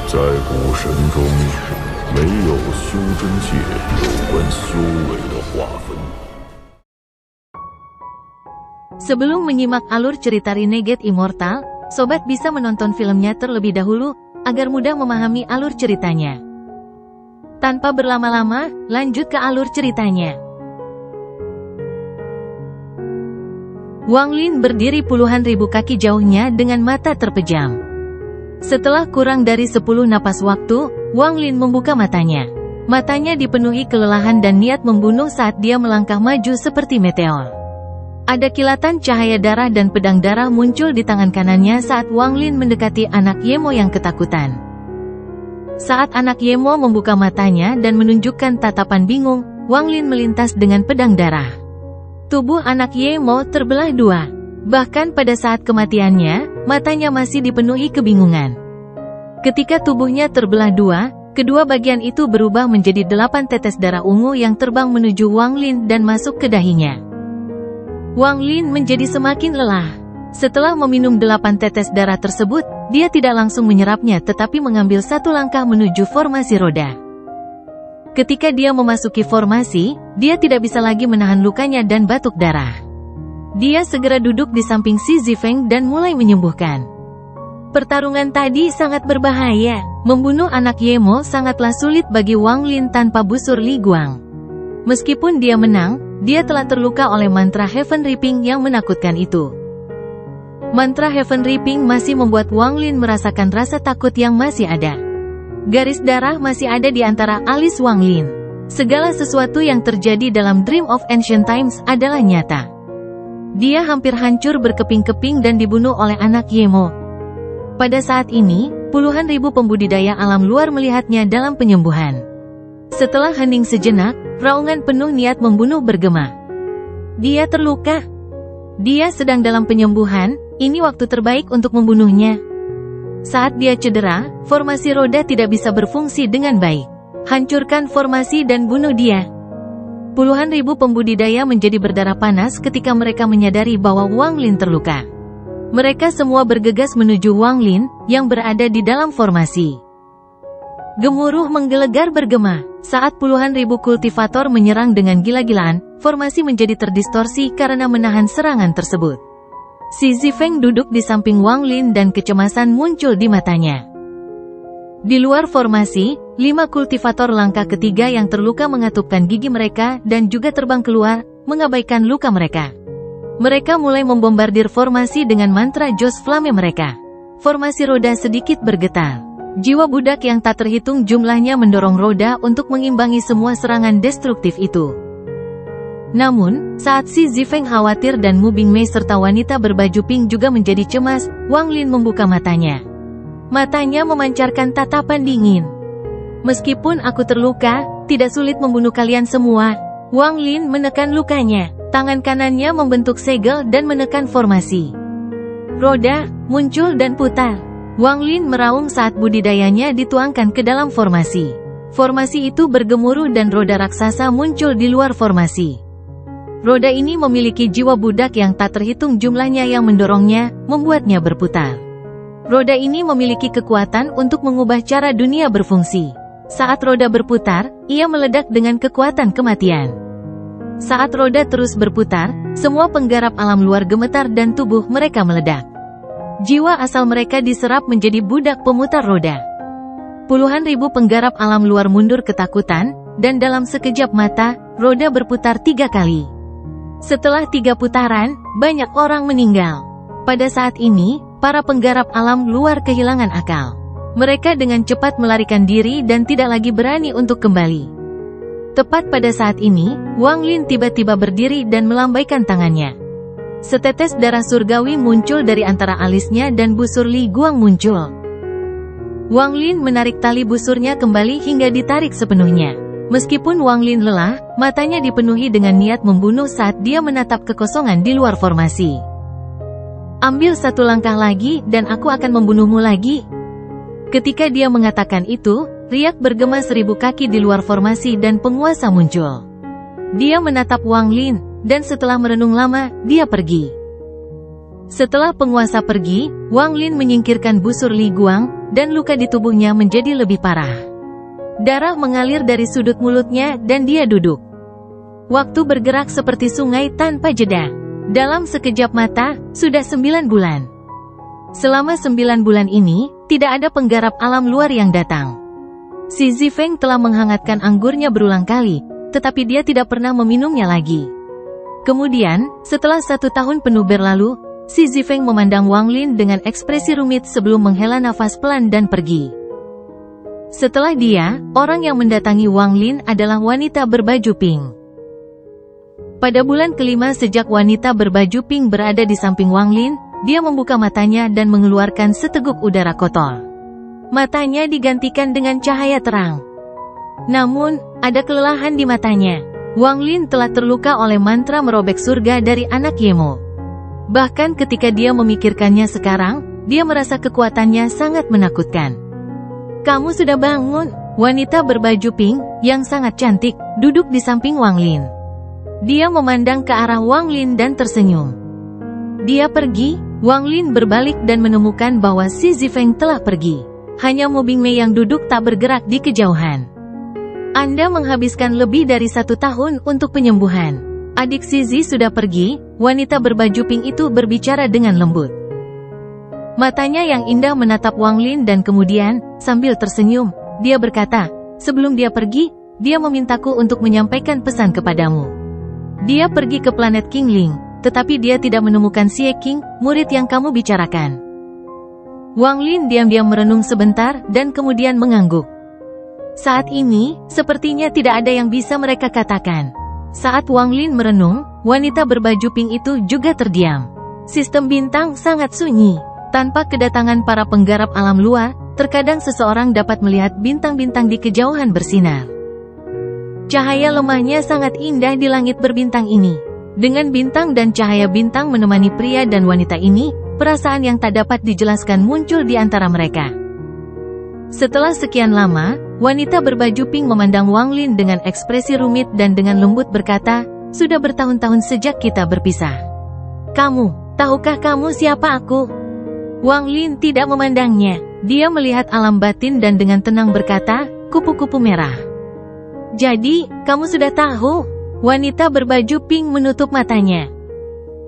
在古神中，没有修真界有关修为的划分。Sebelum menyimak alur cerita Renegade Immortal, sobat bisa menonton filmnya terlebih dahulu, agar mudah memahami alur ceritanya. Tanpa berlama-lama, lanjut ke alur ceritanya. Wang Lin berdiri puluhan ribu kaki jauhnya dengan mata terpejam. Setelah kurang dari 10 napas waktu, Wang Lin membuka matanya. Matanya dipenuhi kelelahan dan niat membunuh saat dia melangkah maju seperti meteor. Ada kilatan cahaya darah dan pedang darah muncul di tangan kanannya saat Wang Lin mendekati anak Yemo yang ketakutan. Saat anak Yemo membuka matanya dan menunjukkan tatapan bingung, Wang Lin melintas dengan pedang darah. Tubuh anak Yemo terbelah dua. Bahkan pada saat kematiannya, matanya masih dipenuhi kebingungan. Ketika tubuhnya terbelah dua, kedua bagian itu berubah menjadi 8 tetes darah ungu yang terbang menuju Wang Lin dan masuk ke dahinya. Wang Lin menjadi semakin lelah. Setelah meminum 8 tetes darah tersebut, dia tidak langsung menyerapnya tetapi mengambil satu langkah menuju formasi roda. Ketika dia memasuki formasi, dia tidak bisa lagi menahan lukanya dan batuk darah. Dia segera duduk di samping Si Zifeng dan mulai menyembuhkan. Pertarungan tadi sangat berbahaya. Membunuh anak Yemo sangatlah sulit bagi Wang Lin tanpa busur Li Guang. Meskipun dia menang, dia telah terluka oleh mantra Heaven Reaping yang menakutkan itu. Mantra Heaven Reaping masih membuat Wang Lin merasakan rasa takut yang masih ada. Garis darah masih ada di antara alis Wang Lin. Segala sesuatu yang terjadi dalam Dream of Ancient Times adalah nyata. Dia hampir hancur berkeping-keping dan dibunuh oleh anak Yemo. Pada saat ini, puluhan ribu pembudidaya alam luar melihatnya dalam penyembuhan. Setelah hening sejenak, raungan penuh niat membunuh bergema. Dia terluka. Dia sedang dalam penyembuhan, ini waktu terbaik untuk membunuhnya. Saat dia cedera, formasi roda tidak bisa berfungsi dengan baik. Hancurkan formasi dan bunuh dia. Puluhan ribu pembudidaya menjadi berdarah panas ketika mereka menyadari bahwa Wang Lin terluka. Mereka semua bergegas menuju Wang Lin, yang berada di dalam formasi. Gemuruh menggelegar bergema. Saat puluhan ribu kultivator menyerang dengan gila-gilaan, formasi menjadi terdistorsi karena menahan serangan tersebut. Si Zifeng duduk di samping Wang Lin dan kecemasan muncul di matanya. Di luar formasi, 5 kultivator langkah ketiga yang terluka mengatupkan gigi mereka dan juga terbang keluar, mengabaikan luka mereka. Mereka mulai membombardir formasi dengan mantra Jos Flame mereka. Formasi roda sedikit bergetar. Jiwa budak yang tak terhitung jumlahnya mendorong roda untuk mengimbangi semua serangan destruktif itu. Namun, saat Si Zifeng khawatir dan Mu Bingmei serta wanita berbaju pink juga menjadi cemas, Wang Lin membuka matanya. Matanya memancarkan tatapan dingin. Meskipun aku terluka, tidak sulit membunuh kalian semua. Wang Lin menekan lukanya. Tangan kanannya membentuk segel dan menekan formasi. Roda muncul dan putar. Wang Lin meraung saat budidayanya dituangkan ke dalam formasi. Formasi itu bergemuruh dan roda raksasa muncul di luar formasi. Roda ini memiliki jiwa budak yang tak terhitung jumlahnya yang mendorongnya, membuatnya berputar. Roda ini memiliki kekuatan untuk mengubah cara dunia berfungsi. Saat roda berputar, ia meledak dengan kekuatan kematian. Saat roda terus berputar, semua penggarap alam luar gemetar dan tubuh mereka meledak. Jiwa asal mereka diserap menjadi budak pemutar roda. Puluhan ribu penggarap alam luar mundur ketakutan, dan dalam sekejap mata, roda berputar 3 kali. Setelah 3 putaran, banyak orang meninggal. Pada saat ini, para penggarap alam luar kehilangan akal. Mereka dengan cepat melarikan diri dan tidak lagi berani untuk kembali. Tepat pada saat ini, Wang Lin tiba-tiba berdiri dan melambaikan tangannya. Setetes darah surgawi muncul dari antara alisnya dan busur Li Guang muncul. Wang Lin menarik tali busurnya kembali hingga ditarik sepenuhnya. Meskipun Wang Lin lelah, matanya dipenuhi dengan niat membunuh saat dia menatap kekosongan di luar formasi. Ambil 1 langkah lagi dan aku akan membunuhmu lagi. Ketika dia mengatakan itu, riak bergema 1000 kaki di luar formasi dan penguasa muncul. Dia menatap Wang Lin, dan setelah merenung lama, dia pergi. Setelah penguasa pergi, Wang Lin menyingkirkan busur Li Guang, dan luka di tubuhnya menjadi lebih parah. Darah mengalir dari sudut mulutnya dan dia duduk. Waktu bergerak seperti sungai tanpa jeda. Dalam sekejap mata, sudah 9 bulan. Selama 9 bulan ini, tidak ada penggarap alam luar yang datang. Si Zifeng telah menghangatkan anggurnya berulang kali, tetapi dia tidak pernah meminumnya lagi. Kemudian, setelah 1 tahun penuh berlalu, si Zifeng memandang Wang Lin dengan ekspresi rumit sebelum menghela nafas pelan dan pergi. Setelah dia, orang yang mendatangi Wang Lin adalah wanita berbaju pink. Pada bulan kelima sejak wanita berbaju pink berada di samping Wang Lin, dia membuka matanya dan mengeluarkan seteguk udara kotor. Matanya digantikan dengan cahaya terang. Namun, ada kelelahan di matanya. Wang Lin telah terluka oleh mantra merobek surga dari anak Yemo. Bahkan ketika dia memikirkannya sekarang, dia merasa kekuatannya sangat menakutkan. Kamu sudah bangun? Wanita berbaju pink, yang sangat cantik, duduk di samping Wang Lin. Dia memandang ke arah Wang Lin dan tersenyum. Dia pergi. Wang Lin berbalik dan menemukan bahwa si Zifeng telah pergi. Hanya Mo Bingmei yang duduk tak bergerak di kejauhan. Anda menghabiskan lebih dari 1 tahun untuk penyembuhan. Adik Zizi sudah pergi, wanita berbaju pink itu berbicara dengan lembut. Matanya yang indah menatap Wang Lin dan kemudian, sambil tersenyum, dia berkata, sebelum dia pergi, dia memintaku untuk menyampaikan pesan kepadamu. Dia pergi ke planet Qingling, tetapi dia tidak menemukan Xie Qing, murid yang kamu bicarakan. Wang Lin diam-diam merenung sebentar dan kemudian mengangguk. Saat ini, sepertinya tidak ada yang bisa mereka katakan. Saat Wang Lin merenung, wanita berbaju pink itu juga terdiam. Sistem bintang sangat sunyi. Tanpa kedatangan para penggarap alam luar, terkadang seseorang dapat melihat bintang-bintang di kejauhan bersinar. Cahaya lemahnya sangat indah di langit berbintang ini. Dengan bintang dan cahaya bintang menemani pria dan wanita ini, perasaan yang tak dapat dijelaskan muncul di antara mereka. Setelah sekian lama, wanita berbaju pink memandang Wang Lin dengan ekspresi rumit dan dengan lembut berkata, sudah bertahun-tahun sejak kita berpisah. Tahukah kamu siapa aku? Wang Lin tidak memandangnya. Dia melihat alam batin dan dengan tenang berkata, kupu-kupu merah. Jadi, kamu sudah tahu? Wanita berbaju pink menutup matanya.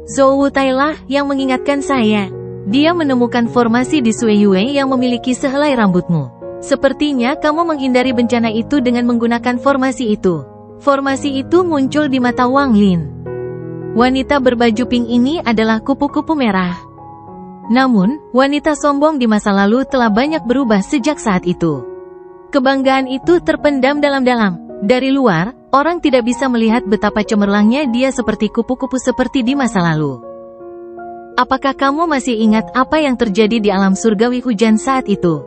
Zhou Wutailah yang mengingatkan saya. Dia menemukan formasi di Suiyue yang memiliki sehelai rambutmu. Sepertinya kamu menghindari bencana itu dengan menggunakan formasi itu. Formasi itu muncul di mata Wang Lin. Wanita berbaju pink ini adalah kupu-kupu merah. Namun, wanita sombong di masa lalu telah banyak berubah sejak saat itu. Kebanggaan itu terpendam dalam-dalam. Dari luar, orang tidak bisa melihat betapa cemerlangnya dia seperti kupu-kupu seperti di masa lalu. Apakah kamu masih ingat apa yang terjadi di alam surgawi hujan saat itu?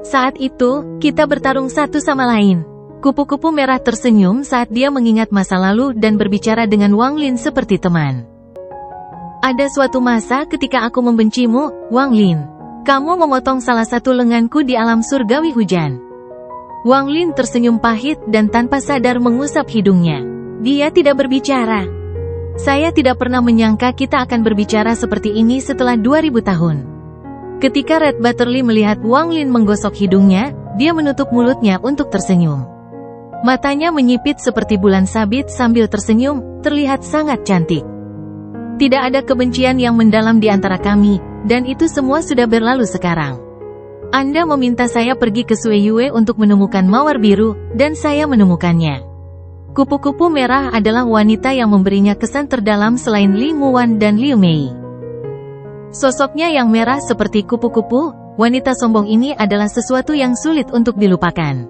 Saat itu, kita bertarung satu sama lain. Kupu-kupu merah tersenyum saat dia mengingat masa lalu dan berbicara dengan Wang Lin seperti teman. Ada suatu masa ketika aku membencimu, Wang Lin. Kamu memotong salah satu lenganku di alam surgawi hujan. Wang Lin tersenyum pahit dan tanpa sadar mengusap hidungnya. Dia tidak berbicara. Saya tidak pernah menyangka kita akan berbicara seperti ini setelah 2000 tahun. Ketika Red Butterly melihat Wang Lin menggosok hidungnya, dia menutup mulutnya untuk tersenyum. Matanya menyipit seperti bulan sabit sambil tersenyum, terlihat sangat cantik. Tidak ada kebencian yang mendalam di antara kami, dan itu semua sudah berlalu sekarang. Anda meminta saya pergi ke Suiyue untuk menemukan mawar biru, dan saya menemukannya. Kupu-kupu merah adalah wanita yang memberinya kesan terdalam selain Li Muwan dan Liu Mei. Sosoknya yang merah seperti kupu-kupu, wanita sombong ini adalah sesuatu yang sulit untuk dilupakan.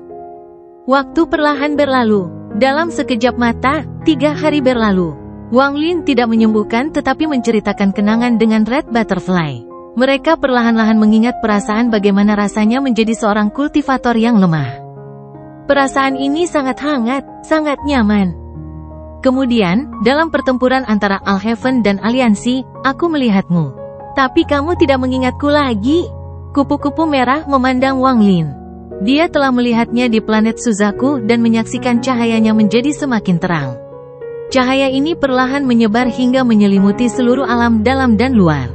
Waktu perlahan berlalu. Dalam sekejap mata, 3 hari berlalu. Wang Lin tidak menyembuhkan tetapi menceritakan kenangan dengan Red Butterfly. Mereka perlahan-lahan mengingat perasaan bagaimana rasanya menjadi seorang kultivator yang lemah. Perasaan ini sangat hangat, sangat nyaman. Kemudian, dalam pertempuran antara Alheaven dan Aliansi, aku melihatmu. Tapi kamu tidak mengingatku lagi. Kupu-kupu merah memandang Wang Lin. Dia telah melihatnya di planet Suzaku dan menyaksikan cahayanya menjadi semakin terang. Cahaya ini perlahan menyebar hingga menyelimuti seluruh alam dalam dan luar.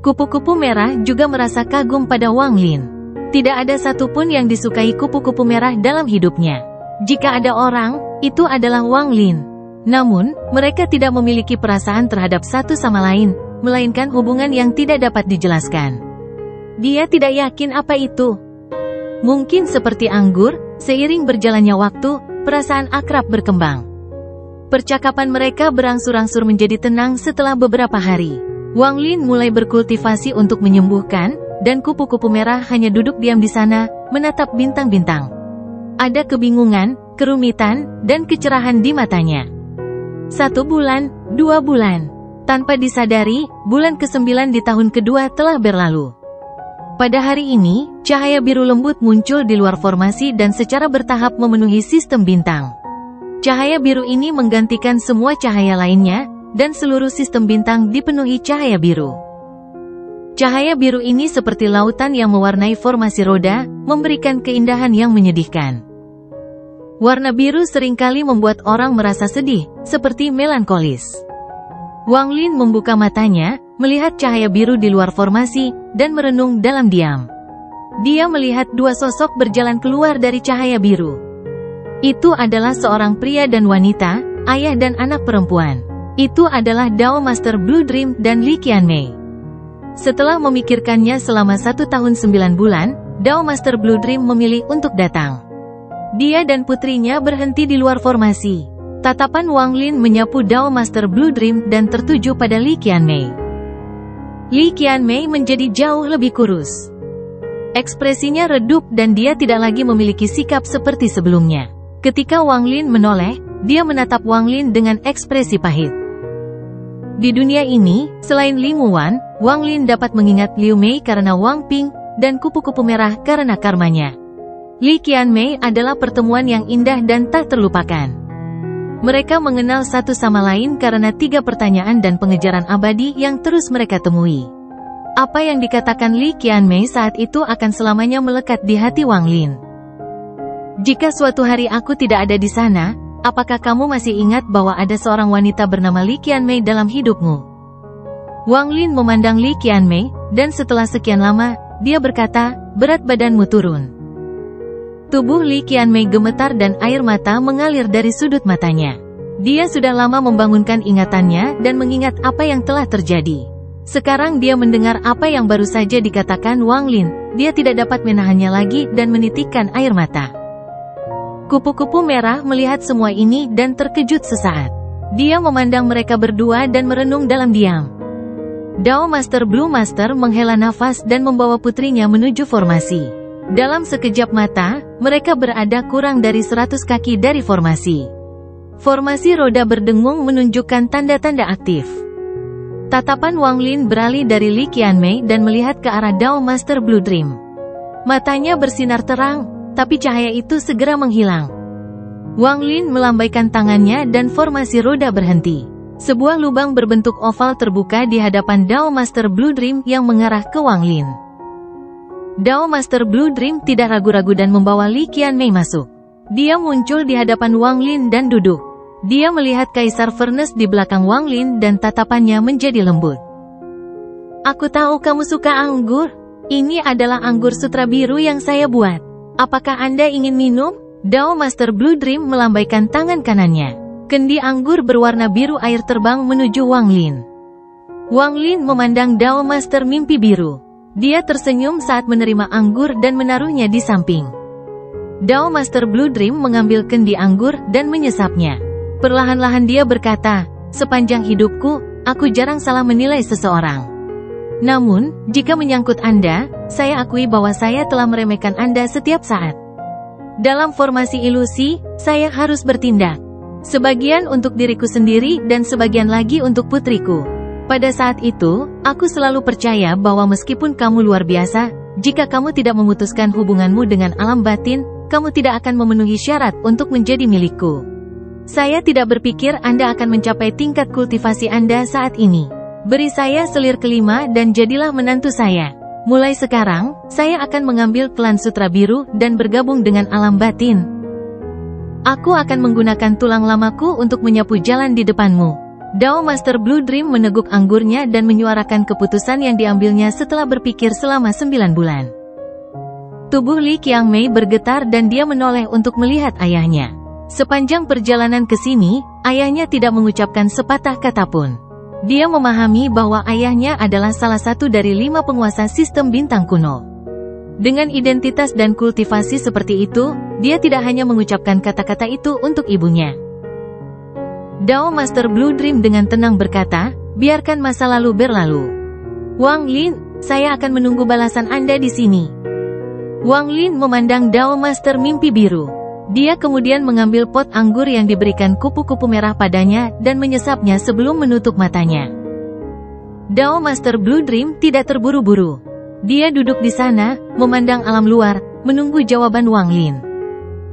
Kupu-kupu merah juga merasa kagum pada Wang Lin. Tidak ada satupun yang disukai kupu-kupu merah dalam hidupnya. Jika ada orang, itu adalah Wang Lin. Namun, mereka tidak memiliki perasaan terhadap satu sama lain, melainkan hubungan yang tidak dapat dijelaskan. Dia tidak yakin apa itu. Mungkin seperti anggur, seiring berjalannya waktu, perasaan akrab berkembang. Percakapan mereka berangsur-angsur menjadi tenang setelah beberapa hari. Wang Lin mulai berkultivasi untuk menyembuhkan, dan kupu-kupu merah hanya duduk diam di sana, menatap bintang-bintang. Ada kebingungan, kerumitan, dan kecerahan di matanya. 1 bulan, 2 bulan. Tanpa disadari, bulan ke-9 di tahun kedua telah berlalu. Pada hari ini, cahaya biru lembut muncul di luar formasi dan secara bertahap memenuhi sistem bintang. Cahaya biru ini menggantikan semua cahaya lainnya, dan seluruh sistem bintang dipenuhi cahaya biru. Cahaya biru ini seperti lautan yang mewarnai formasi roda, memberikan keindahan yang menyedihkan. Warna biru seringkali membuat orang merasa sedih, seperti melankolis. Wang Lin membuka matanya, melihat cahaya biru di luar formasi, dan merenung dalam diam. Dia melihat 2 sosok berjalan keluar dari cahaya biru. Itu adalah seorang pria dan wanita, ayah dan anak perempuan. Itu adalah Dao Master Blue Dream dan Li Qianmei. Setelah memikirkannya selama 1 tahun 9 bulan, Dao Master Blue Dream memilih untuk datang. Dia dan putrinya berhenti di luar formasi. Tatapan Wang Lin menyapu Dao Master Blue Dream dan tertuju pada Li Qianmei. Li Qianmei menjadi jauh lebih kurus. Ekspresinya redup dan dia tidak lagi memiliki sikap seperti sebelumnya. Ketika Wang Lin menoleh, dia menatap Wang Lin dengan ekspresi pahit. Di dunia ini, selain Li Muwan, Wang Lin dapat mengingat Liu Mei karena Wang Ping, dan kupu-kupu merah karena karmanya. Li Qianmei adalah pertemuan yang indah dan tak terlupakan. Mereka mengenal satu sama lain karena 3 pertanyaan dan pengejaran abadi yang terus mereka temui. Apa yang dikatakan Li Qianmei saat itu akan selamanya melekat di hati Wang Lin. Jika suatu hari aku tidak ada di sana, apakah kamu masih ingat bahwa ada seorang wanita bernama Li Qianmei dalam hidupmu? Wang Lin memandang Li Qianmei, dan setelah sekian lama, dia berkata, berat badanmu turun. Tubuh Li Qianmei gemetar dan air mata mengalir dari sudut matanya. Dia sudah lama membangunkan ingatannya dan mengingat apa yang telah terjadi. Sekarang dia mendengar apa yang baru saja dikatakan Wang Lin, dia tidak dapat menahannya lagi dan menitikkan air mata. Kupu-kupu merah melihat semua ini dan terkejut sesaat. Dia memandang mereka berdua dan merenung dalam diam. Dao Master Blue Master menghela nafas dan membawa putrinya menuju formasi. Dalam sekejap mata, mereka berada kurang dari 100 kaki dari formasi. Formasi roda berdengung menunjukkan tanda-tanda aktif. Tatapan Wang Lin beralih dari Li Qianmei dan melihat ke arah Dao Master Blue Dream. Matanya bersinar terang, tapi cahaya itu segera menghilang. Wang Lin melambaikan tangannya dan formasi roda berhenti. Sebuah lubang berbentuk oval terbuka di hadapan Dao Master Blue Dream yang mengarah ke Wang Lin. Dao Master Blue Dream tidak ragu-ragu dan membawa Li Qianmei masuk. Dia muncul di hadapan Wang Lin dan duduk. Dia melihat Kaisar Furnace di belakang Wang Lin dan tatapannya menjadi lembut. Aku tahu kamu suka anggur. Ini adalah anggur sutra biru yang saya buat. Apakah Anda ingin minum? Dao Master Blue Dream melambaikan tangan kanannya. Kendi anggur berwarna biru air terbang menuju Wang Lin. Wang Lin memandang Dao Master mimpi biru. Dia tersenyum saat menerima anggur dan menaruhnya di samping. Dao Master Blue Dream mengambil kendi anggur dan menyesapnya. Perlahan-lahan dia berkata, sepanjang hidupku, aku jarang salah menilai seseorang. Namun, jika menyangkut Anda, saya akui bahwa saya telah meremehkan Anda setiap saat. Dalam formasi ilusi, saya harus bertindak. Sebagian untuk diriku sendiri dan sebagian lagi untuk putriku. Pada saat itu, aku selalu percaya bahwa meskipun kamu luar biasa, jika kamu tidak memutuskan hubunganmu dengan alam batin, kamu tidak akan memenuhi syarat untuk menjadi milikku. Saya tidak berpikir Anda akan mencapai tingkat kultivasi Anda saat ini. Beri saya selir kelima dan jadilah menantu saya. Mulai sekarang, saya akan mengambil klan sutra biru dan bergabung dengan alam batin. Aku akan menggunakan tulang lamaku untuk menyapu jalan di depanmu. Dao Master Blue Dream meneguk anggurnya dan menyuarakan keputusan yang diambilnya setelah berpikir selama 9 bulan. Tubuh Li Qiangmei bergetar dan dia menoleh untuk melihat ayahnya. Sepanjang perjalanan ke sini, ayahnya tidak mengucapkan sepatah kata pun. Dia memahami bahwa ayahnya adalah salah satu dari 5 penguasa sistem bintang kuno. Dengan identitas dan kultivasi seperti itu, dia tidak hanya mengucapkan kata-kata itu untuk ibunya. Dao Master Blue Dream dengan tenang berkata, biarkan masa lalu berlalu. Wang Lin, saya akan menunggu balasan Anda di sini. Wang Lin memandang Dao Master Mimpi Biru. Dia kemudian mengambil pot anggur yang diberikan kupu-kupu merah padanya dan menyesapnya sebelum menutup matanya. Dao Master Blue Dream tidak terburu-buru. Dia duduk di sana, memandang alam luar, menunggu jawaban Wang Lin.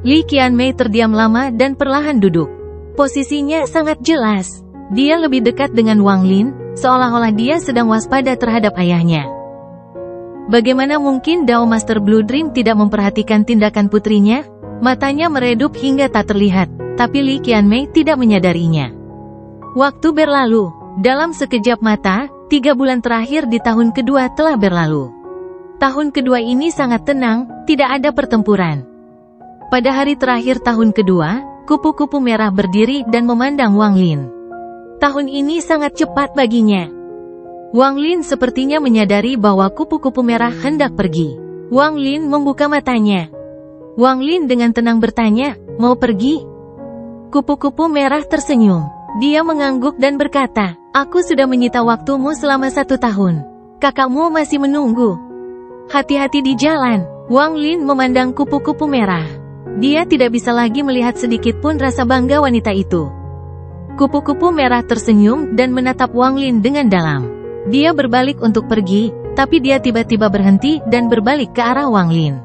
Li Qianmei terdiam lama dan perlahan duduk. Posisinya sangat jelas. Dia lebih dekat dengan Wang Lin, seolah-olah dia sedang waspada terhadap ayahnya. Bagaimana mungkin Dao Master Blue Dream tidak memperhatikan tindakan putrinya? Matanya meredup hingga tak terlihat, tapi Li Qianmei tidak menyadarinya. Waktu berlalu. Dalam sekejap mata, 3 bulan terakhir di tahun kedua telah berlalu. Tahun kedua ini sangat tenang, tidak ada pertempuran. Pada hari terakhir tahun kedua, kupu-kupu merah berdiri dan memandang Wang Lin. Tahun ini sangat cepat baginya. Wang Lin sepertinya menyadari bahwa kupu-kupu merah hendak pergi. Wang Lin membuka matanya. Wang Lin dengan tenang bertanya, mau pergi? Kupu-kupu merah tersenyum. Dia mengangguk dan berkata, aku sudah menyita waktumu selama 1 tahun. Kakakmu masih menunggu. Hati-hati di jalan. Wang Lin memandang kupu-kupu merah. Dia tidak bisa lagi melihat sedikit pun rasa bangga wanita itu. Kupu-kupu merah tersenyum dan menatap Wang Lin dengan dalam. Dia berbalik untuk pergi, tapi dia tiba-tiba berhenti dan berbalik ke arah Wang Lin.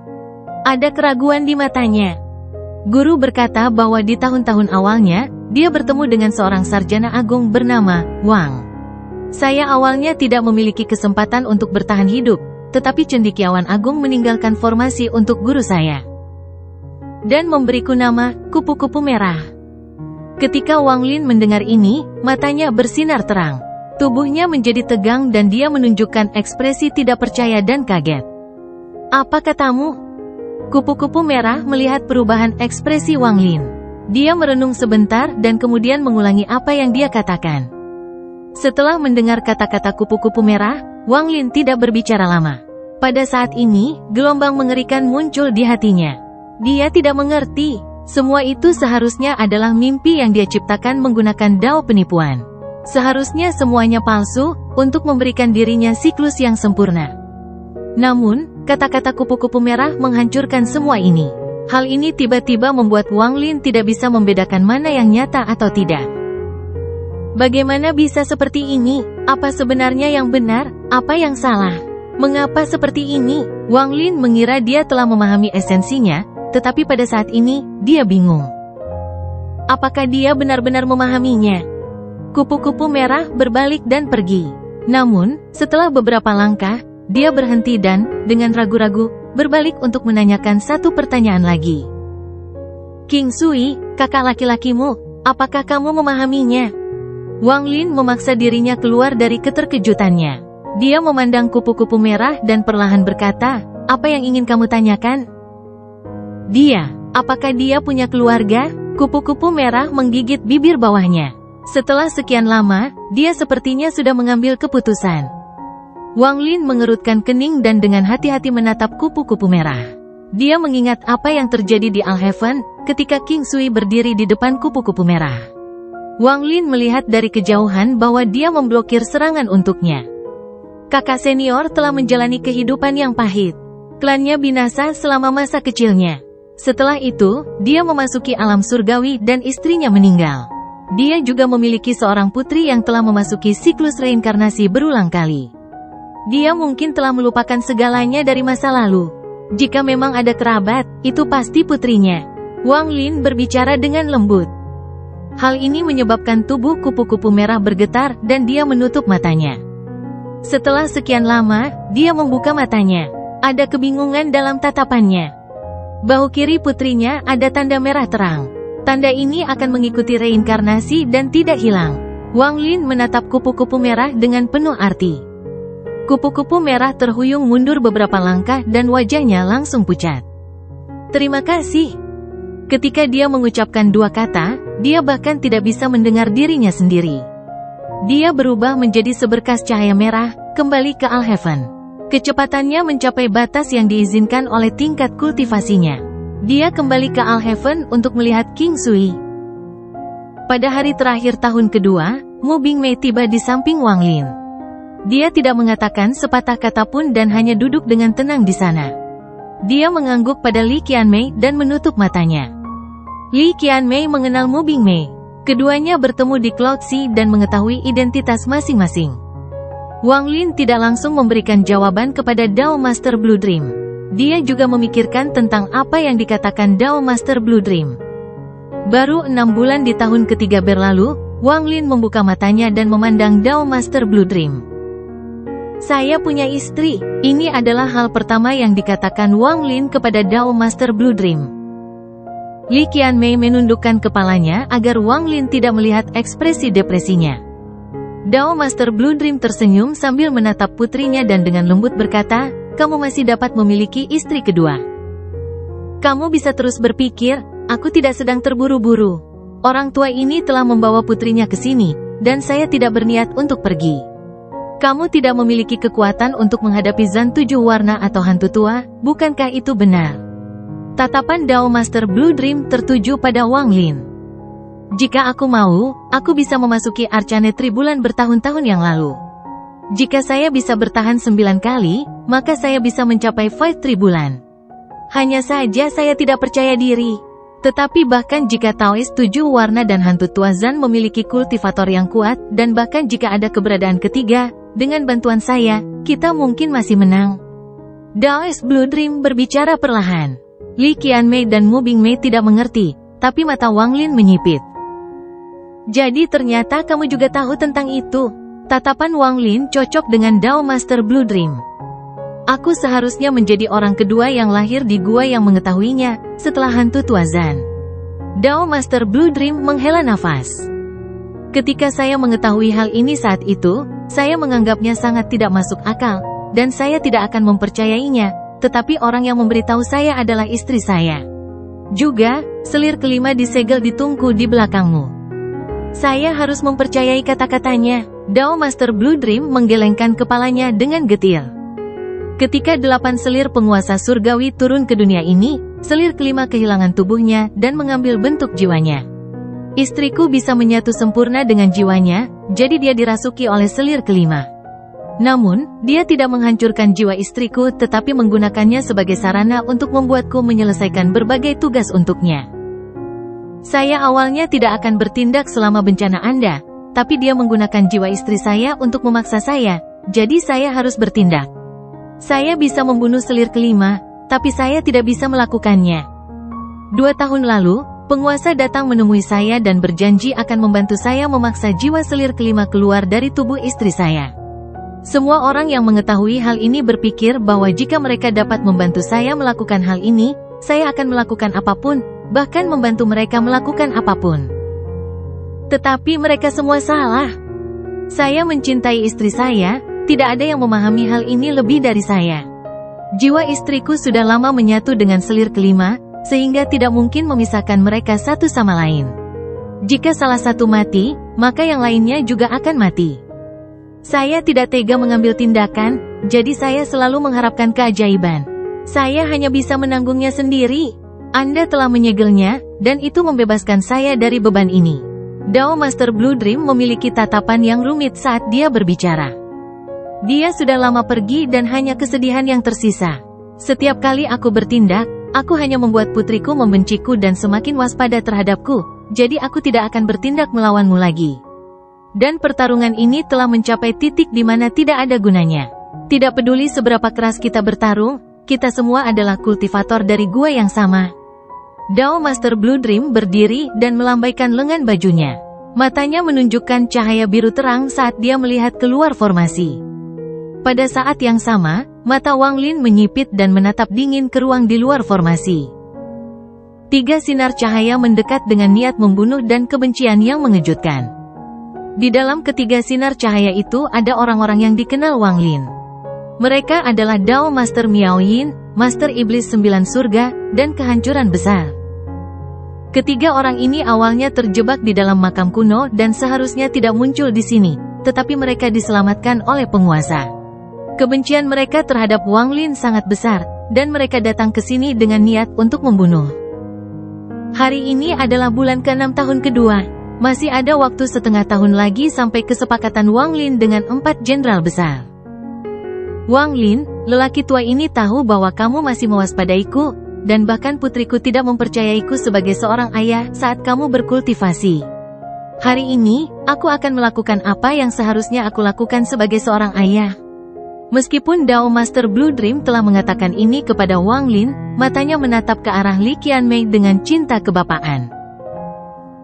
Ada keraguan di matanya. Guru berkata bahwa di tahun-tahun awalnya, dia bertemu dengan seorang sarjana agung bernama Wang. Saya awalnya tidak memiliki kesempatan untuk bertahan hidup, tetapi cendekiawan agung meninggalkan formasi untuk guru saya. Dan memberiku nama, kupu-kupu merah. Ketika Wang Lin mendengar ini, matanya bersinar terang. Tubuhnya menjadi tegang dan dia menunjukkan ekspresi tidak percaya dan kaget. Apa katamu? Kupu-kupu merah melihat perubahan ekspresi Wang Lin. Dia merenung sebentar dan kemudian mengulangi apa yang dia katakan. Setelah mendengar kata-kata kupu-kupu merah, Wang Lin tidak berbicara lama. Pada saat ini, gelombang mengerikan muncul di hatinya. Dia tidak mengerti. Semua itu seharusnya adalah mimpi yang dia ciptakan menggunakan dao penipuan. Seharusnya semuanya palsu, untuk memberikan dirinya siklus yang sempurna. Namun, kata-kata kupu-kupu merah menghancurkan semua ini. Hal ini tiba-tiba membuat Wang Lin tidak bisa membedakan mana yang nyata atau tidak. Bagaimana bisa seperti ini? Apa sebenarnya yang benar? Apa yang salah? Mengapa seperti ini? Wang Lin mengira dia telah memahami esensinya, tetapi pada saat ini, dia bingung. Apakah dia benar-benar memahaminya? Kupu-kupu merah berbalik dan pergi. Namun, setelah beberapa langkah, dia berhenti dan, dengan ragu-ragu, berbalik untuk menanyakan satu pertanyaan lagi. King Sui, kakak laki-lakimu, apakah kamu memahaminya? Wang Lin memaksa dirinya keluar dari keterkejutannya. Dia memandang kupu-kupu merah dan perlahan berkata, apa yang ingin kamu tanyakan? Dia, apakah dia punya keluarga? Kupu-kupu merah menggigit bibir bawahnya. Setelah sekian lama, dia sepertinya sudah mengambil keputusan. Wang Lin mengerutkan kening dan dengan hati-hati menatap kupu-kupu merah. Dia mengingat apa yang terjadi di Alhaven, ketika King Sui berdiri di depan kupu-kupu merah. Wang Lin melihat dari kejauhan bahwa dia memblokir serangan untuknya. Kakak senior telah menjalani kehidupan yang pahit. Klannya binasa selama masa kecilnya. Setelah itu, dia memasuki alam surgawi dan istrinya meninggal. Dia juga memiliki seorang putri yang telah memasuki siklus reinkarnasi berulang kali. Dia mungkin telah melupakan segalanya dari masa lalu. Jika memang ada kerabat, itu pasti putrinya. Wang Lin berbicara dengan lembut. Hal ini menyebabkan tubuh kupu-kupu merah bergetar dan dia menutup matanya. Setelah sekian lama, dia membuka matanya. Ada kebingungan dalam tatapannya. Bahu kiri putrinya ada tanda merah terang. Tanda ini akan mengikuti reinkarnasi dan tidak hilang. Wang Lin menatap kupu-kupu merah dengan penuh arti. Kupu-kupu merah terhuyung mundur beberapa langkah dan wajahnya langsung pucat. Terima kasih. Ketika dia mengucapkan dua kata, dia bahkan tidak bisa mendengar dirinya sendiri. Dia berubah menjadi seberkas cahaya merah, kembali ke Alhaven. Kecepatannya mencapai batas yang diizinkan oleh tingkat kultivasinya. Dia kembali ke Alhaven untuk melihat King Sui. Pada hari terakhir tahun kedua, Mu Bingmei tiba di samping Wang Lin. Dia tidak mengatakan sepatah kata pun dan hanya duduk dengan tenang di sana. Dia mengangguk pada Li Qianmei dan menutup matanya. Li Qianmei mengenal Mu Bingmei. Keduanya bertemu di Cloud Sea dan mengetahui identitas masing-masing. Wang Lin tidak langsung memberikan jawaban kepada Dao Master Blue Dream. Dia juga memikirkan tentang apa yang dikatakan Dao Master Blue Dream. Baru 6 bulan di tahun ketiga berlalu, Wang Lin membuka matanya dan memandang Dao Master Blue Dream. Saya punya istri. Ini adalah hal pertama yang dikatakan Wang Lin kepada Dao Master Blue Dream. Li Qianmei menundukkan kepalanya agar Wang Lin tidak melihat ekspresi depresinya. Dao Master Blue Dream tersenyum sambil menatap putrinya dan dengan lembut berkata, "Kamu masih dapat memiliki istri kedua. Kamu bisa terus berpikir, aku tidak sedang terburu-buru. Orang tua ini telah membawa putrinya ke sini, dan saya tidak berniat untuk pergi. Kamu tidak memiliki kekuatan untuk menghadapi Zan 7 warna atau hantu tua, bukankah itu benar?" Tatapan Dao Master Blue Dream tertuju pada Wang Lin. "Jika aku mau, aku bisa memasuki Arcane Tribulan bertahun-tahun yang lalu. Jika saya bisa bertahan 9 kali, maka saya bisa mencapai Fight Tribulan. Hanya saja saya tidak percaya diri. Tetapi bahkan jika Taois 7 warna dan hantu tua Zan memiliki kultivator yang kuat, dan bahkan jika ada keberadaan ketiga, dengan bantuan saya, kita mungkin masih menang." Daoist Blue Dream berbicara perlahan. Li Qianmei dan Mu Bingmei tidak mengerti, tapi mata Wang Lin menyipit. "Jadi ternyata kamu juga tahu tentang itu." Tatapan Wang Lin cocok dengan Dao Master Blue Dream. "Aku seharusnya menjadi orang kedua yang lahir di gua yang mengetahuinya, setelah hantu tua Zan." Dao Master Blue Dream menghela nafas. "Ketika saya mengetahui hal ini saat itu, saya menganggapnya sangat tidak masuk akal, dan saya tidak akan mempercayainya, tetapi orang yang memberitahu saya adalah istri saya. Juga, selir kelima disegel di tungku di belakangmu. Saya harus mempercayai kata-katanya." Dao Master Blue Dream menggelengkan kepalanya dengan getir. Ketika 8 selir penguasa surgawi turun ke dunia ini, selir kelima kehilangan tubuhnya dan mengambil bentuk jiwanya. "Istriku bisa menyatu sempurna dengan jiwanya, jadi dia dirasuki oleh selir kelima. Namun, dia tidak menghancurkan jiwa istriku tetapi menggunakannya sebagai sarana untuk membuatku menyelesaikan berbagai tugas untuknya. Saya awalnya tidak akan bertindak selama bencana Anda, tapi dia menggunakan jiwa istri saya untuk memaksa saya, jadi saya harus bertindak. Saya bisa membunuh selir kelima, tapi saya tidak bisa melakukannya. 2 tahun lalu, penguasa datang menemui saya dan berjanji akan membantu saya memaksa jiwa selir kelima keluar dari tubuh istri saya. Semua orang yang mengetahui hal ini berpikir bahwa jika mereka dapat membantu saya melakukan hal ini, saya akan melakukan apapun, bahkan membantu mereka melakukan apapun. Tetapi mereka semua salah. Saya mencintai istri saya, tidak ada yang memahami hal ini lebih dari saya. Jiwa istriku sudah lama menyatu dengan selir kelima, sehingga tidak mungkin memisahkan mereka satu sama lain. Jika salah satu mati, maka yang lainnya juga akan mati. Saya tidak tega mengambil tindakan, jadi saya selalu mengharapkan keajaiban. Saya hanya bisa menanggungnya sendiri. Anda telah menyegelnya, dan itu membebaskan saya dari beban ini." Dao Master Blue Dream memiliki tatapan yang rumit saat dia berbicara. "Dia sudah lama pergi dan hanya kesedihan yang tersisa. Setiap kali aku bertindak, aku hanya membuat putriku membenciku dan semakin waspada terhadapku, jadi aku tidak akan bertindak melawanmu lagi. Dan pertarungan ini telah mencapai titik di mana tidak ada gunanya. Tidak peduli seberapa keras kita bertarung, kita semua adalah kultivator dari gua yang sama." Dao Master Blue Dream berdiri dan melambaikan lengan bajunya. Matanya menunjukkan cahaya biru terang saat dia melihat keluar formasi. Pada saat yang sama, mata Wang Lin menyipit dan menatap dingin ke ruang di luar formasi. 3 sinar cahaya mendekat dengan niat membunuh dan kebencian yang mengejutkan. Di dalam ketiga sinar cahaya itu ada orang-orang yang dikenal Wang Lin. Mereka adalah Dao Master Miao Yin, Master Iblis 9 Surga, dan Kehancuran Besar. Ketiga orang ini awalnya terjebak di dalam makam kuno dan seharusnya tidak muncul di sini, tetapi mereka diselamatkan oleh penguasa. Kebencian mereka terhadap Wang Lin sangat besar, dan mereka datang ke sini dengan niat untuk membunuh. Hari ini adalah bulan ke-6 tahun kedua. Masih ada waktu setengah tahun lagi sampai kesepakatan Wang Lin dengan 4 jenderal besar. Wang Lin, lelaki tua ini tahu bahwa kamu masih mewaspadaiku, dan bahkan putriku tidak mempercayaiku sebagai seorang ayah saat kamu berkultivasi. Hari ini, aku akan melakukan apa yang seharusnya aku lakukan sebagai seorang ayah. Meskipun Dao Master Blue Dream telah mengatakan ini kepada Wang Lin, matanya menatap ke arah Li Qianmei dengan cinta kebapaan.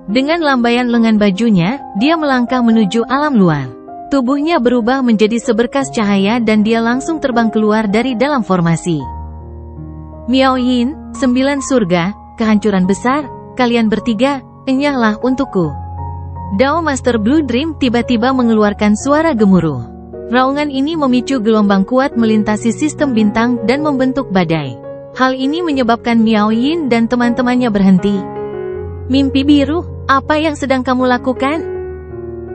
Dengan lambaian lengan bajunya, dia melangkah menuju alam luar. Tubuhnya berubah menjadi seberkas cahaya dan dia langsung terbang keluar dari dalam formasi. Miao Yin, 9 surga, kehancuran besar, kalian bertiga, enyahlah untukku. Dao Master Blue Dream tiba-tiba mengeluarkan suara gemuruh. Raungan ini memicu gelombang kuat melintasi sistem bintang dan membentuk badai. Hal ini menyebabkan Miao Yin dan teman-temannya berhenti. Mimpi biru, apa yang sedang kamu lakukan?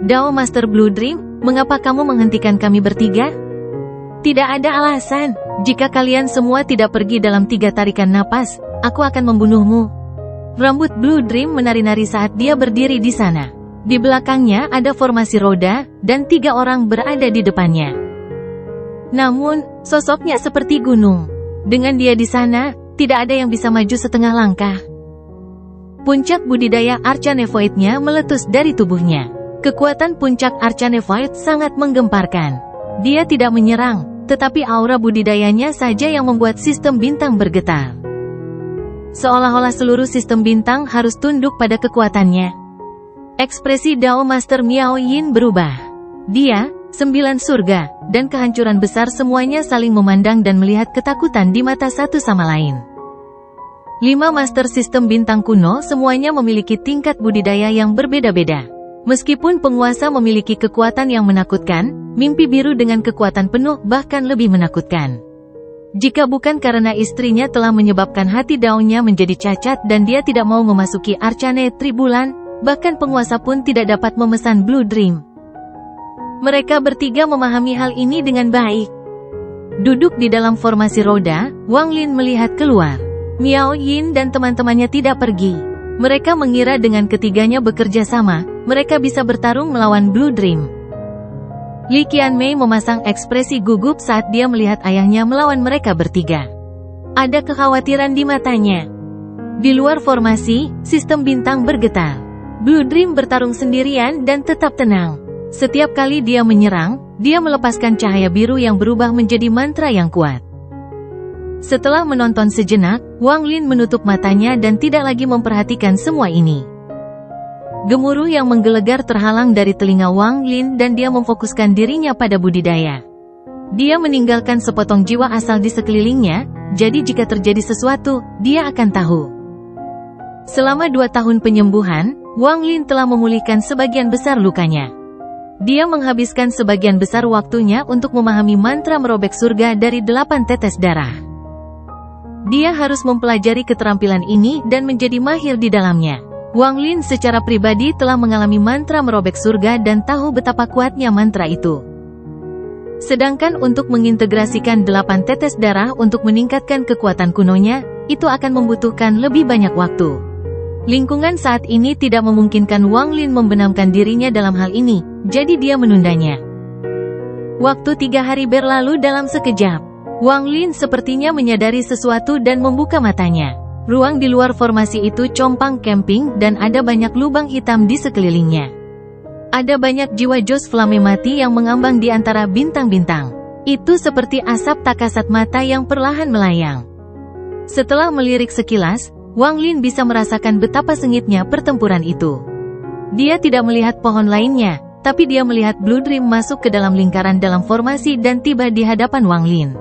Dao Master Blue Dream, mengapa kamu menghentikan kami bertiga? Tidak ada alasan. Jika kalian semua tidak pergi dalam 3 tarikan napas, aku akan membunuhmu. Rambut Blue Dream menari-nari saat dia berdiri di sana. Di belakangnya ada formasi roda, dan 3 orang berada di depannya. Namun, sosoknya seperti gunung. Dengan dia di sana, tidak ada yang bisa maju setengah langkah. Puncak budidaya Archanevoid-nya meletus dari tubuhnya. Kekuatan puncak Archanevoid sangat menggemparkan. Dia tidak menyerang, tetapi aura budidayanya saja yang membuat sistem bintang bergetar. Seolah-olah seluruh sistem bintang harus tunduk pada kekuatannya. Ekspresi Dao Master Miao Yin berubah. Dia, 9 surga, dan kehancuran besar semuanya saling memandang dan melihat ketakutan di mata satu sama lain. 5 master sistem bintang kuno semuanya memiliki tingkat budidaya yang berbeda-beda. Meskipun penguasa memiliki kekuatan yang menakutkan, mimpi biru dengan kekuatan penuh bahkan lebih menakutkan. Jika bukan karena istrinya telah menyebabkan hati Dao-nya menjadi cacat dan dia tidak mau memasuki Arcane Tribulan, bahkan penguasa pun tidak dapat memesan Blue Dream. Mereka bertiga memahami hal ini dengan baik. Duduk di dalam formasi roda, Wang Lin melihat keluar. Miao Yin dan teman-temannya tidak pergi. Mereka mengira dengan ketiganya bekerja sama, mereka bisa bertarung melawan Blue Dream. Li Qianmei memasang ekspresi gugup saat dia melihat ayahnya melawan mereka bertiga. Ada kekhawatiran di matanya. Di luar formasi, sistem bintang bergetar. Blue Dream bertarung sendirian dan tetap tenang. Setiap kali dia menyerang, dia melepaskan cahaya biru yang berubah menjadi mantra yang kuat. Setelah menonton sejenak, Wang Lin menutup matanya dan tidak lagi memperhatikan semua ini. Gemuruh yang menggelegar terhalang dari telinga Wang Lin dan dia memfokuskan dirinya pada budidaya. Dia meninggalkan sepotong jiwa asal di sekelilingnya, jadi jika terjadi sesuatu, dia akan tahu. Selama 2 tahun penyembuhan, Wang Lin telah memulihkan sebagian besar lukanya. Dia menghabiskan sebagian besar waktunya untuk memahami mantra merobek surga dari 8 tetes darah. Dia harus mempelajari keterampilan ini dan menjadi mahir di dalamnya. Wang Lin secara pribadi telah mengalami mantra merobek surga dan tahu betapa kuatnya mantra itu. Sedangkan untuk mengintegrasikan 8 tetes darah untuk meningkatkan kekuatan kunonya, itu akan membutuhkan lebih banyak waktu. Lingkungan saat ini tidak memungkinkan Wang Lin membenamkan dirinya dalam hal ini, jadi dia menundanya. Waktu 3 hari berlalu dalam sekejap. Wang Lin sepertinya menyadari sesuatu dan membuka matanya. Ruang di luar formasi itu compang camping dan ada banyak lubang hitam di sekelilingnya. Ada banyak jiwa Jos Flame mati yang mengambang di antara bintang-bintang. Itu seperti asap tak kasat mata yang perlahan melayang. Setelah melirik sekilas, Wang Lin bisa merasakan betapa sengitnya pertempuran itu. Dia tidak melihat pohon lainnya, tapi dia melihat Blue Dream masuk ke dalam lingkaran dalam formasi dan tiba di hadapan Wang Lin.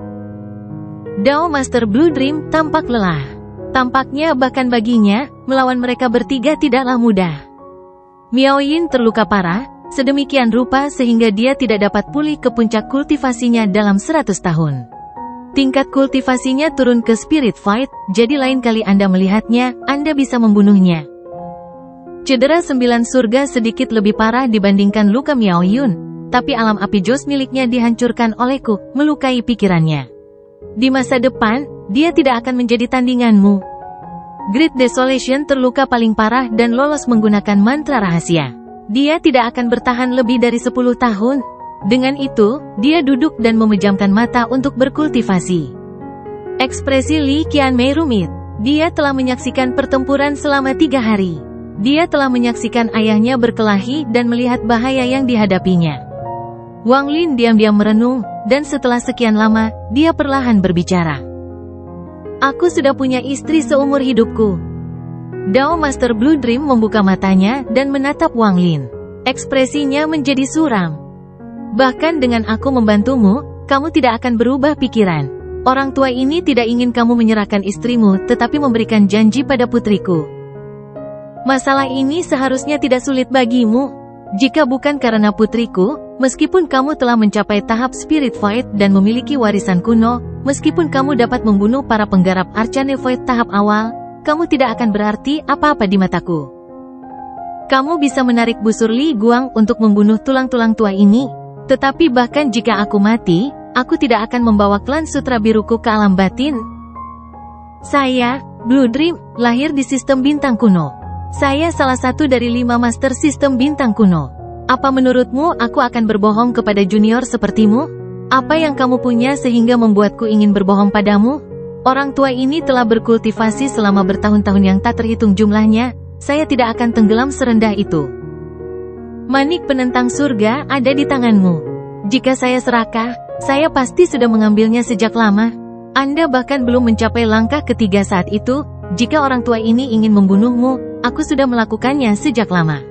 Dao Master Blue Dream tampak lelah. Tampaknya bahkan baginya, melawan mereka bertiga tidaklah mudah. Miao Yin terluka parah, sedemikian rupa sehingga dia tidak dapat pulih ke puncak kultivasinya dalam 100 tahun. Tingkat kultivasinya turun ke Spirit Fight, jadi lain kali Anda melihatnya, Anda bisa membunuhnya. Cedera 9 surga sedikit lebih parah dibandingkan luka Miao Yun, tapi alam api jos miliknya dihancurkan olehku, melukai pikirannya. Di masa depan, dia tidak akan menjadi tandinganmu. Great Desolation terluka paling parah dan lolos menggunakan mantra rahasia. Dia tidak akan bertahan lebih dari 10 tahun. Dengan itu, dia duduk dan memejamkan mata untuk berkultivasi. Ekspresi Li Qianmei rumit. Dia telah menyaksikan pertempuran selama 3 hari. Dia telah menyaksikan ayahnya berkelahi dan melihat bahaya yang dihadapinya. Wang Lin diam-diam merenung, dan setelah sekian lama, dia perlahan berbicara. Aku sudah punya istri seumur hidupku. Dao Master Blue Dream membuka matanya dan menatap Wang Lin. Ekspresinya menjadi suram. Bahkan dengan aku membantumu, kamu tidak akan berubah pikiran. Orang tua ini tidak ingin kamu menyerahkan istrimu, tetapi memberikan janji pada putriku. Masalah ini seharusnya tidak sulit bagimu. Jika bukan karena putriku, meskipun kamu telah mencapai tahap Spirit Void dan memiliki warisan kuno, meskipun kamu dapat membunuh para penggarap Arcane Void tahap awal, kamu tidak akan berarti apa-apa di mataku. Kamu bisa menarik busur Li Guang untuk membunuh tulang-tulang tua ini, tetapi bahkan jika aku mati, aku tidak akan membawa klan Sutra Biruku ke alam batin. Saya, Blue Dream, lahir di sistem bintang kuno. Saya salah satu dari 5 master sistem bintang kuno. Apa menurutmu aku akan berbohong kepada junior sepertimu? Apa yang kamu punya sehingga membuatku ingin berbohong padamu? Orang tua ini telah berkultivasi selama bertahun-tahun yang tak terhitung jumlahnya, saya tidak akan tenggelam serendah itu. Manik penentang surga ada di tanganmu. Jika saya serakah, saya pasti sudah mengambilnya sejak lama. Anda bahkan belum mencapai langkah ketiga saat itu. Jika orang tua ini ingin membunuhmu, aku sudah melakukannya sejak lama.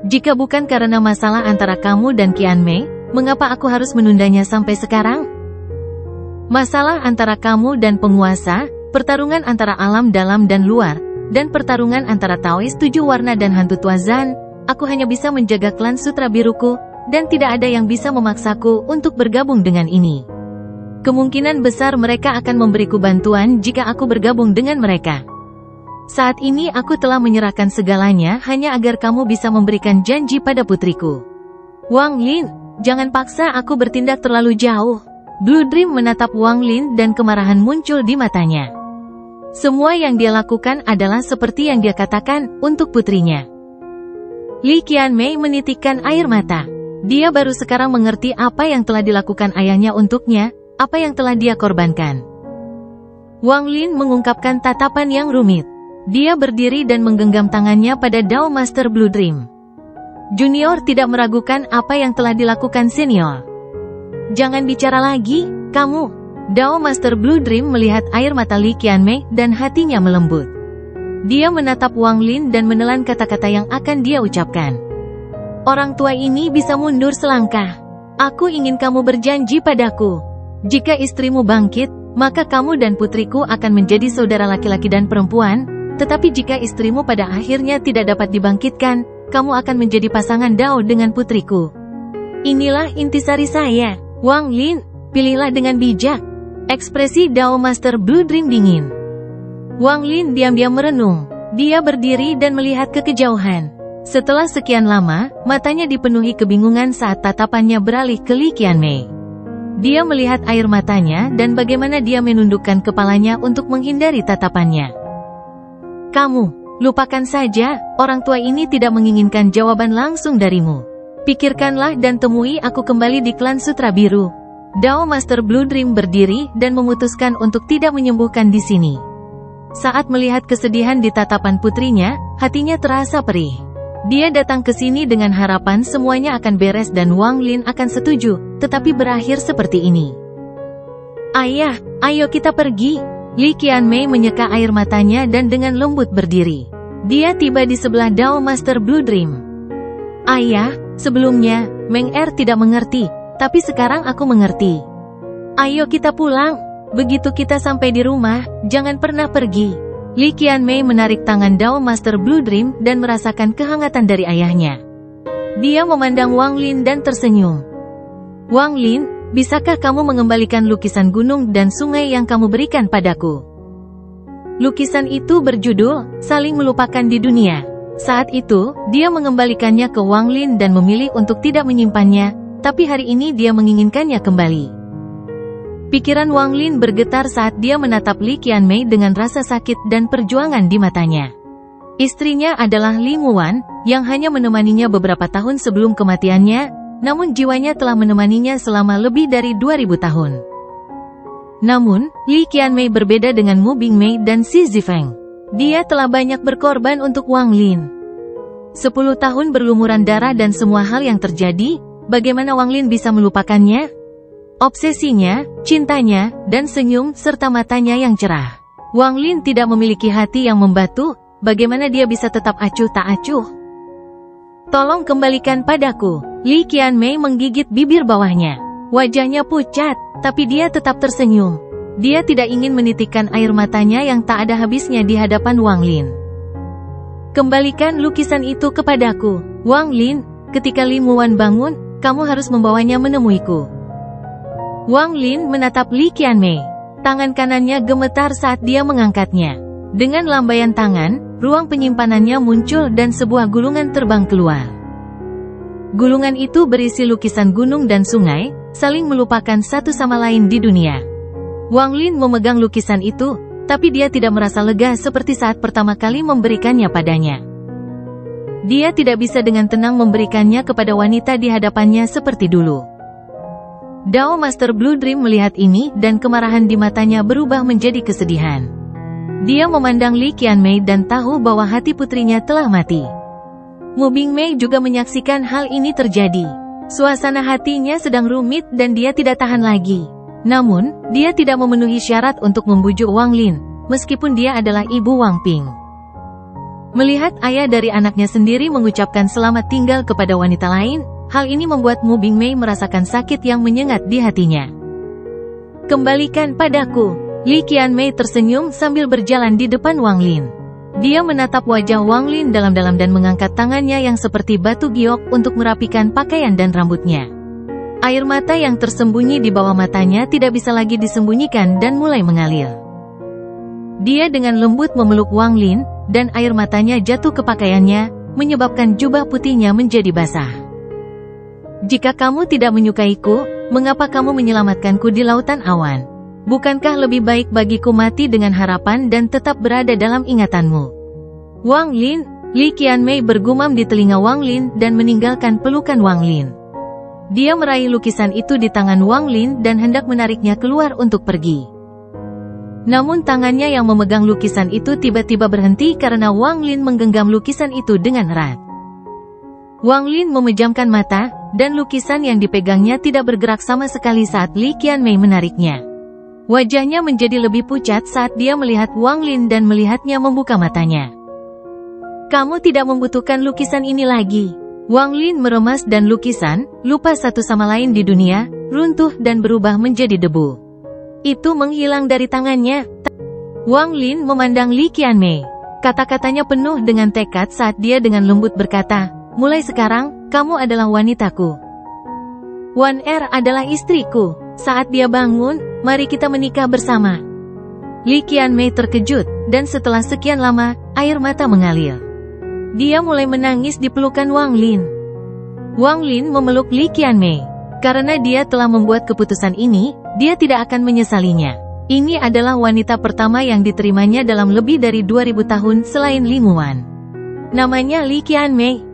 Jika bukan karena masalah antara kamu dan Qianmei, mengapa aku harus menundanya sampai sekarang? Masalah antara kamu dan penguasa, pertarungan antara alam dalam dan luar, dan pertarungan antara Taois 7 warna dan hantu Tuazan, aku hanya bisa menjaga klan Sutra Biruku, dan tidak ada yang bisa memaksaku untuk bergabung dengan ini. Kemungkinan besar mereka akan memberiku bantuan jika aku bergabung dengan mereka. Saat ini aku telah menyerahkan segalanya hanya agar kamu bisa memberikan janji pada putriku. Wang Lin, jangan paksa aku bertindak terlalu jauh. Blue Dream menatap Wang Lin dan kemarahan muncul di matanya. Semua yang dia lakukan adalah seperti yang dia katakan untuk putrinya. Li Qianmei menitikkan air mata. Dia baru sekarang mengerti apa yang telah dilakukan ayahnya untuknya, apa yang telah dia korbankan. Wang Lin mengungkapkan tatapan yang rumit. Dia berdiri dan menggenggam tangannya pada Dao Master Blue Dream. Junior tidak meragukan apa yang telah dilakukan senior. Jangan bicara lagi, kamu. Dao Master Blue Dream melihat air mata Li Qianmei dan hatinya melembut. Dia menatap Wang Lin dan menelan kata-kata yang akan dia ucapkan. Orang tua ini bisa mundur selangkah. Aku ingin kamu berjanji padaku. Jika istrimu bangkit, maka kamu dan putriku akan menjadi saudara laki-laki dan perempuan, tetapi jika istrimu pada akhirnya tidak dapat dibangkitkan, kamu akan menjadi pasangan Dao dengan putriku. Inilah intisari saya, Wang Lin, pilihlah dengan bijak. Ekspresi Dao Master Blue Dream dingin. Wang Lin diam-diam merenung. Dia berdiri dan melihat ke kejauhan. Setelah sekian lama, matanya dipenuhi kebingungan saat tatapannya beralih ke Li Qianmei. Dia melihat air matanya dan bagaimana dia menundukkan kepalanya untuk menghindari tatapannya. Kamu, lupakan saja, orang tua ini tidak menginginkan jawaban langsung darimu. Pikirkanlah dan temui aku kembali di klan Sutra Biru. Dao Master Blue Dream berdiri dan memutuskan untuk tidak menyembuhkan di sini. Saat melihat kesedihan di tatapan putrinya, hatinya terasa perih. Dia datang ke sini dengan harapan semuanya akan beres dan Wang Lin akan setuju, tetapi berakhir seperti ini. Ayah, ayo kita pergi. Li Qianmei menyeka air matanya dan dengan lembut berdiri. Dia tiba di sebelah Dao Master Blue Dream. Ayah, sebelumnya, Meng Er tidak mengerti, tapi sekarang aku mengerti. Ayo kita pulang. Begitu kita sampai di rumah, jangan pernah pergi. Li Qianmei menarik tangan Dao Master Blue Dream dan merasakan kehangatan dari ayahnya. Dia memandang Wang Lin dan tersenyum. Wang Lin, bisakah kamu mengembalikan lukisan gunung dan sungai yang kamu berikan padaku? Lukisan itu berjudul, Saling Melupakan di Dunia. Saat itu, dia mengembalikannya ke Wang Lin dan memilih untuk tidak menyimpannya, tapi hari ini dia menginginkannya kembali. Pikiran Wang Lin bergetar saat dia menatap Li Qianmei dengan rasa sakit dan perjuangan di matanya. Istrinya adalah Li Muwan, yang hanya menemaninya beberapa tahun sebelum kematiannya, namun jiwanya telah menemaninya selama lebih dari 2000 tahun. Namun, Li Qianmei berbeda dengan Mu Bingmei dan Xi Zifeng. Dia telah banyak berkorban untuk Wang Lin. 10 tahun berlumuran darah dan semua hal yang terjadi, bagaimana Wang Lin bisa melupakannya? Obsesinya, cintanya, dan senyum serta matanya yang cerah. Wang Lin tidak memiliki hati yang membatu, bagaimana dia bisa tetap acuh tak acuh? Tolong kembalikan padaku. Li Qianmei menggigit bibir bawahnya. Wajahnya pucat, tapi dia tetap tersenyum. Dia tidak ingin menitikkan air matanya yang tak ada habisnya di hadapan Wang Lin. Kembalikan lukisan itu kepadaku, Wang Lin. Ketika Li Muwan bangun, kamu harus membawanya menemuiku. Wang Lin menatap Li Qianmei. Tangan kanannya gemetar saat dia mengangkatnya. Dengan lambaian tangan, ruang penyimpanannya muncul dan sebuah gulungan terbang keluar. Gulungan itu berisi lukisan gunung dan sungai, saling melupakan satu sama lain di dunia. Wang Lin memegang lukisan itu, tapi dia tidak merasa lega seperti saat pertama kali memberikannya padanya. Dia tidak bisa dengan tenang memberikannya kepada wanita di hadapannya seperti dulu. Dao Master Blue Dream melihat ini dan kemarahan di matanya berubah menjadi kesedihan. Dia memandang Li Qianmei dan tahu bahwa hati putrinya telah mati. Mu Bingmei juga menyaksikan hal ini terjadi. Suasana hatinya sedang rumit dan dia tidak tahan lagi. Namun, dia tidak memenuhi syarat untuk membujuk Wang Lin, meskipun dia adalah ibu Wang Ping. Melihat ayah dari anaknya sendiri mengucapkan selamat tinggal kepada wanita lain, hal ini membuat Mu Bingmei merasakan sakit yang menyengat di hatinya. Kembalikan padaku. Li Qianmei tersenyum sambil berjalan di depan Wang Lin. Dia menatap wajah Wang Lin dalam-dalam dan mengangkat tangannya yang seperti batu giok untuk merapikan pakaian dan rambutnya. Air mata yang tersembunyi di bawah matanya tidak bisa lagi disembunyikan dan mulai mengalir. Dia dengan lembut memeluk Wang Lin, dan air matanya jatuh ke pakaiannya, menyebabkan jubah putihnya menjadi basah. Jika kamu tidak menyukaiku, mengapa kamu menyelamatkanku di lautan awan? Bukankah lebih baik bagiku mati dengan harapan dan tetap berada dalam ingatanmu? Wang Lin, Li Qianmei bergumam di telinga Wang Lin dan meninggalkan pelukan Wang Lin. Dia meraih lukisan itu di tangan Wang Lin dan hendak menariknya keluar untuk pergi. Namun tangannya yang memegang lukisan itu tiba-tiba berhenti karena Wang Lin menggenggam lukisan itu dengan erat. Wang Lin memejamkan mata, dan lukisan yang dipegangnya tidak bergerak sama sekali saat Li Qianmei menariknya. Wajahnya menjadi lebih pucat saat dia melihat Wang Lin dan melihatnya membuka matanya. Kamu tidak membutuhkan lukisan ini lagi. Wang Lin meremas dan lukisan, lupa satu sama lain di dunia, runtuh dan berubah menjadi debu. Itu menghilang dari tangannya. Wang Lin memandang Li Qianmei. Kata-katanya penuh dengan tekad saat dia dengan lembut berkata, mulai sekarang, kamu adalah wanitaku. Wan Er adalah istriku. Saat dia bangun, mari kita menikah bersama. Li Qianmei terkejut, dan setelah sekian lama, air mata mengalir. Dia mulai menangis di pelukan Wang Lin. Wang Lin memeluk Li Qianmei. Karena dia telah membuat keputusan ini, dia tidak akan menyesalinya. Ini adalah wanita pertama yang diterimanya dalam lebih dari 2000 tahun selain Li Muwan. Namanya Li Qianmei.